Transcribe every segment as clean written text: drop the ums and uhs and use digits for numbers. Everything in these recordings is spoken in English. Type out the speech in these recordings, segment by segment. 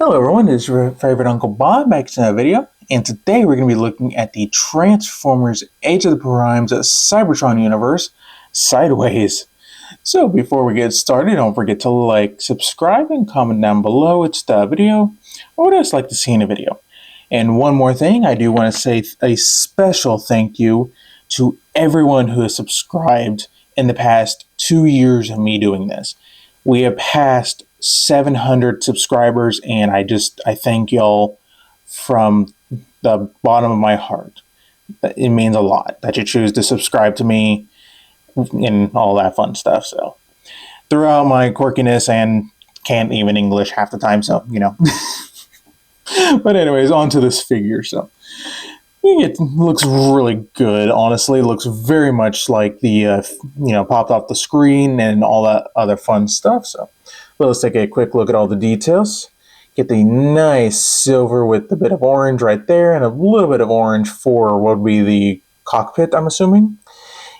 Hello everyone, it's your favorite Uncle Bob back to another video, and today we're going to be looking at the Transformers Age of the Primes Cybertron universe, Sideways. So before we get started, don't forget to like, subscribe, and comment down below which video or what else you'd like to see in a video. And one more thing, I do want to say a special thank you to everyone who has subscribed in the past 2 years of me doing this. We have passed 700 subscribers, and I thank y'all from the bottom of my heart. It means a lot that you choose to subscribe to me and all that fun stuff. So throughout my quirkiness and can't even English half the time, so you know. But anyways, on to this figure. So it looks really good, honestly. It looks very much like the popped off the screen and all that other fun stuff. So let's take a quick look at all the details. Get the nice silver with a bit of orange right there, and a little bit of orange for what would be the cockpit, I'm assuming.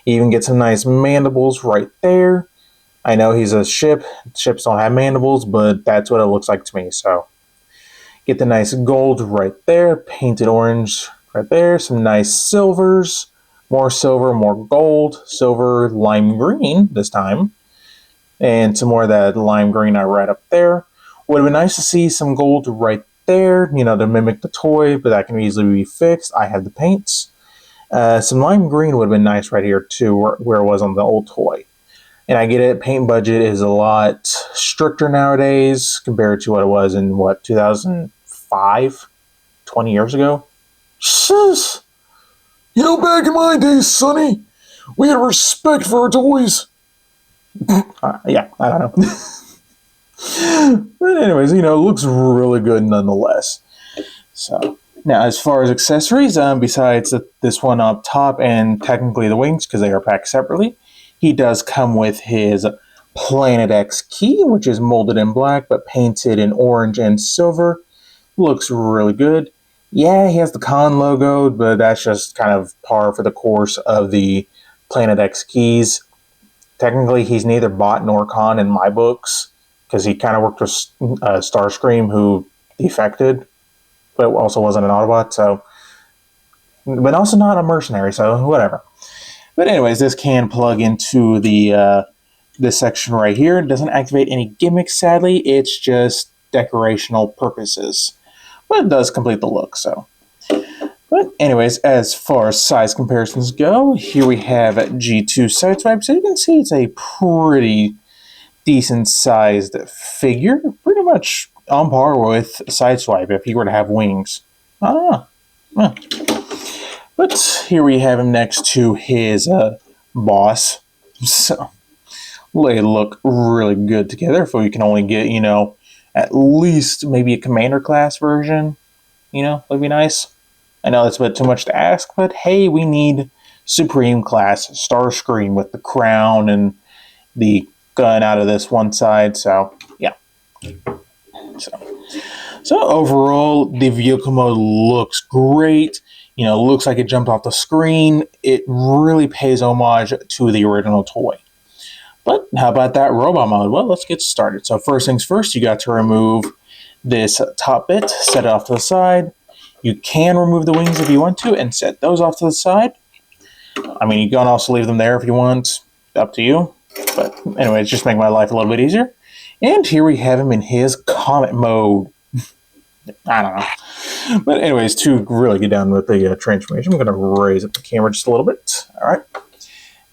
You even get some nice mandibles right there. I know he's a ship. Ships don't have mandibles, but that's what it looks like to me. So get the nice gold right there, painted orange right there, some nice silvers, more silver, more gold, silver, lime green this time, and some more of that lime green right up there. Would have been nice to see some gold right there, to mimic the toy, but that can easily be fixed. I have the paints. Some lime green would have been nice right here too, where it was on the old toy. And I get it, paint budget is a lot stricter nowadays compared to what it was in, 2005? 20 years ago? Sis! Back in my days, Sonny, we had respect for our toys. Yeah, I don't know. But anyways, it looks really good nonetheless. So now, as far as accessories, besides this one up top and technically the wings, because they are packed separately, he does come with his Planet X key, which is molded in black but painted in orange and silver. Looks really good. Yeah, he has the Con logo, but that's just kind of par for the course of the Planet X keys. Technically, he's neither bot nor con in my books, because he kind of worked with Starscream, who defected, but also wasn't an Autobot, so, but also not a mercenary, so whatever. But anyways, this can plug into the this section right here. It doesn't activate any gimmicks, sadly. It's just decorational purposes. But it does complete the look, so. But anyways, as far as size comparisons go, here we have G2 Sideswipe. So you can see it's a pretty decent sized figure. Pretty much on par with Sideswipe if he were to have wings. But here we have him next to his boss. So they look really good together. If we can only get, at least maybe a commander class version, would be nice. I know that's a bit too much to ask, but hey, we need Supreme class Starscream with the crown and the gun out of this one side, so yeah. So overall, the vehicle mode looks great. Looks like it jumped off the screen. It really pays homage to the original toy. But how about that robot mode? Well, let's get started. So first things first, you got to remove this top bit, set it off to the side. You can remove the wings if you want to and set those off to the side. I mean, you can also leave them there if you want. Up to you. But anyways, just make my life a little bit easier. And here we have him in his Comet mode. I don't know. But anyways, to really get down with the transformation, I'm going to raise up the camera just a little bit. All right.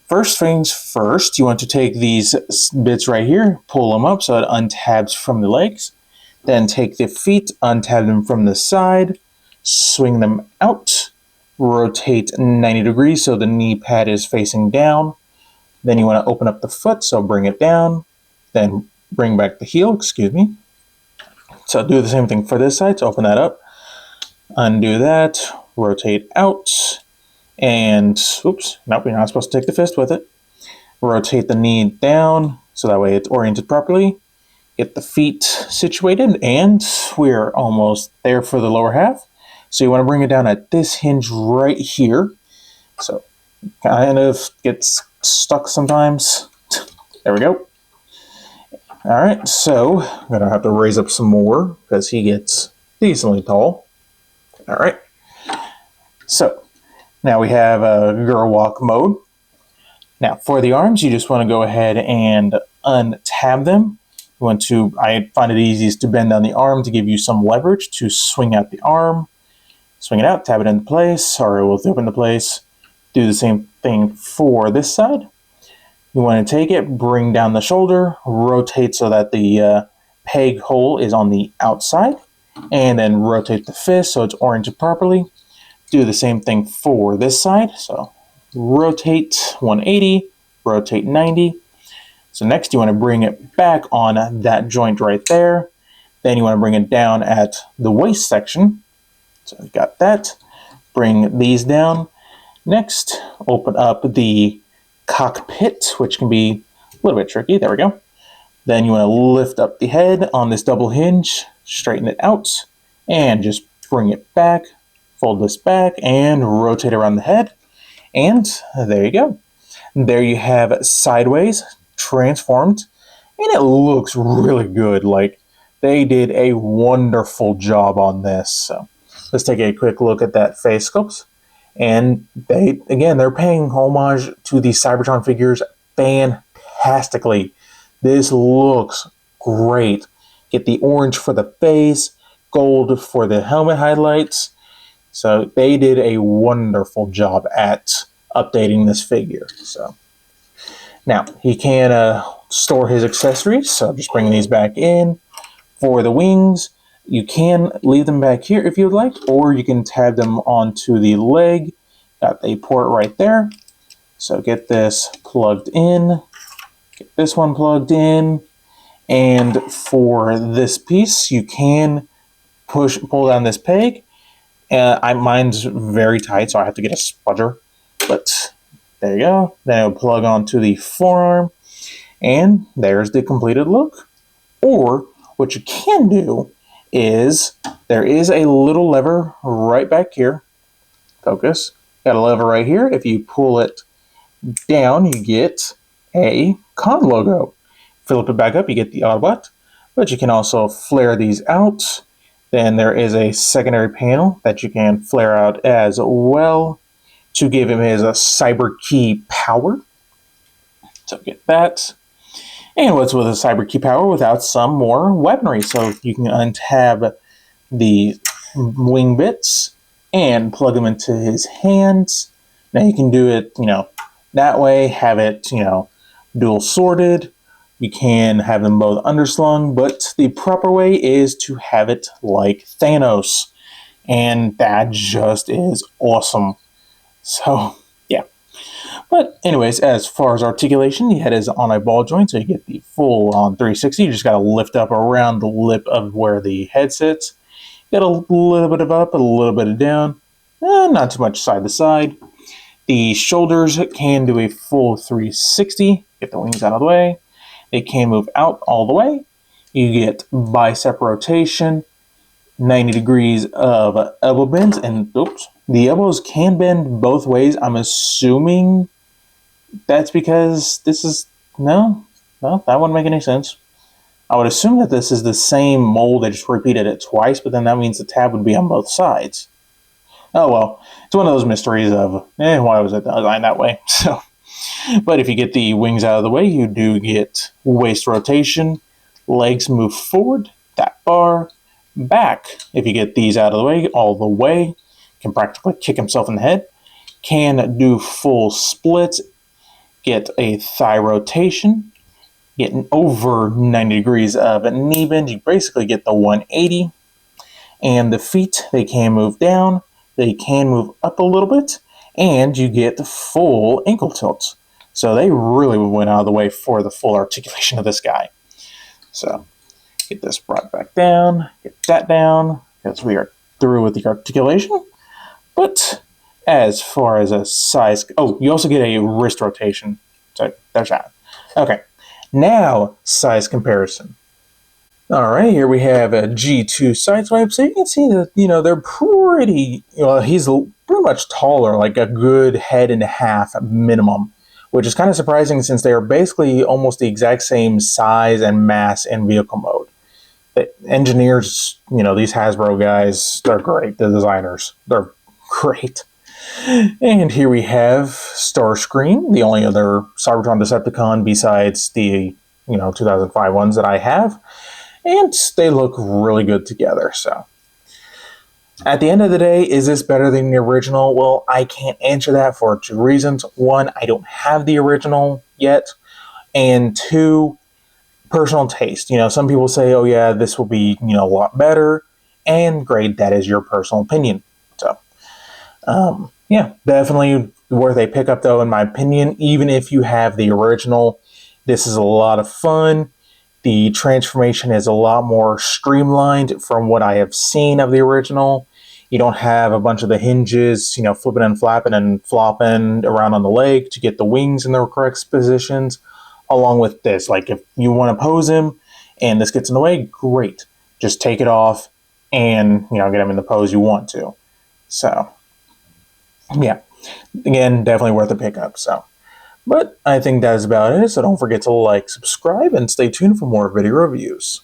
First things first, you want to take these bits right here, pull them up so it untabs from the legs. Then take the feet, untab them from the side, swing them out, rotate 90 degrees so the knee pad is facing down. Then you want to open up the foot, so bring it down, then bring back the heel, So do the same thing for this side, so open that up, undo that, rotate out, and, oops, nope, you're not supposed to take the fist with it. Rotate the knee down, so that way it's oriented properly. Get the feet situated, and we're almost there for the lower half. So you want to bring it down at this hinge right here. So kind of gets stuck sometimes. There we go. Alright, so I'm going to have to raise up some more because he gets decently tall. Alright, so now we have a girl walk mode. Now for the arms, you just want to go ahead and untab them. You want to, I find it easiest to bend down the arm to give you some leverage to swing out the arm. Swing it out, tab it into place, or it will zip into place. Do the same thing for this side. You want to take it, bring down the shoulder, rotate so that the peg hole is on the outside, and then rotate the fist so it's oriented properly. Do the same thing for this side. So rotate 180, rotate 90. So next you want to bring it back on that joint right there. Then you want to bring it down at the waist section. So we got that. Bring these down. Next, open up the cockpit, which can be a little bit tricky. There we go. Then you want to lift up the head on this double hinge, straighten it out, and just bring it back. Fold this back and rotate around the head. And there you go. There you have Sideways transformed, and it looks really good. Like, they did a wonderful job on this. So let's take a quick look at that face sculpt. And they're paying homage to the Cybertron figures fantastically. This looks great. Get the orange for the face, gold for the helmet highlights. So they did a wonderful job at updating this figure. So now he can store his accessories. So just bringing these back in. For the wings, you can leave them back here if you'd like, or you can tab them onto the leg. Got a port right there. So get this plugged in, get this one plugged in, and for this piece, you can pull down this peg. Mine's very tight, so I have to get a spudger, but there you go. Then it'll plug onto the forearm, and there's the completed look. Or what you can do is there is a little lever right back here. Focus. Got a lever right here. If you pull it down, you get a con logo. Flip it back up, you get the Autobot. But you can also flare these out. Then there is a secondary panel that you can flare out as well to give him his cyber key power. So get that. And what's with a cyber key power without some more weaponry? So you can untab the wing bits and plug them into his hands. Now you can do it, that way, have it, dual sworded. You can have them both underslung, but the proper way is to have it like Thanos. And that just is awesome. So, yeah. But anyways, as far as articulation, the head is on a ball joint, so you get the full on 360. You just got to lift up around the lip of where the head sits. Get a little bit of up, a little bit of down. Not too much side to side. The shoulders can do a full 360. Get the wings out of the way. They can move out all the way. You get bicep rotation, 90 degrees of elbow bends, and the elbows can bend both ways. I'm assuming that's because this is, no, that wouldn't make any sense. I would assume that this is the same mold, they just repeated it twice, but then that means the tab would be on both sides. Oh well, it's one of those mysteries of, why was it designed that way? So, but if you get the wings out of the way, you do get waist rotation, legs move forward, that bar, back. If you get these out of the way, all the way, can practically kick himself in the head. Can do full splits, get a thigh rotation, get over 90 degrees of a knee bend. You basically get the 180. And the feet, they can move down, they can move up a little bit, and you get the full ankle tilts. So they really went out of the way for the full articulation of this guy. So get this brought back down, get that down, because we are through with the articulation. But as far as a size, you also get a wrist rotation. So there's that. Okay, now size comparison. All right, here we have a G2 Sideswipe. So you can see that, they're pretty, he's pretty much taller, like a good head and a half minimum. which is kind of surprising since they are basically almost the exact same size and mass in vehicle mode. The engineers, these Hasbro guys, they're great. The designers, they're great. And here we have Starscream, the only other Cybertron Decepticon besides the 2005 ones that I have, and they look really good together. So at the end of the day, is this better than the original? Well, I can't answer that for two reasons. One, I don't have the original yet, and two, personal taste. Some people say, oh yeah, this will be a lot better, and great, that is your personal opinion. So yeah, definitely worth a pickup though, in my opinion. Even if you have the original, this is a lot of fun. The transformation is a lot more streamlined from what I have seen of the original. You don't have a bunch of the hinges, flipping and flapping and flopping around on the leg to get the wings in the correct positions. Along with this, like if you want to pose him and this gets in the way, great. Just take it off and get him in the pose you want to. So yeah, again, definitely worth a pickup. So, but I think that is about it. So don't forget to like, subscribe, and stay tuned for more video reviews.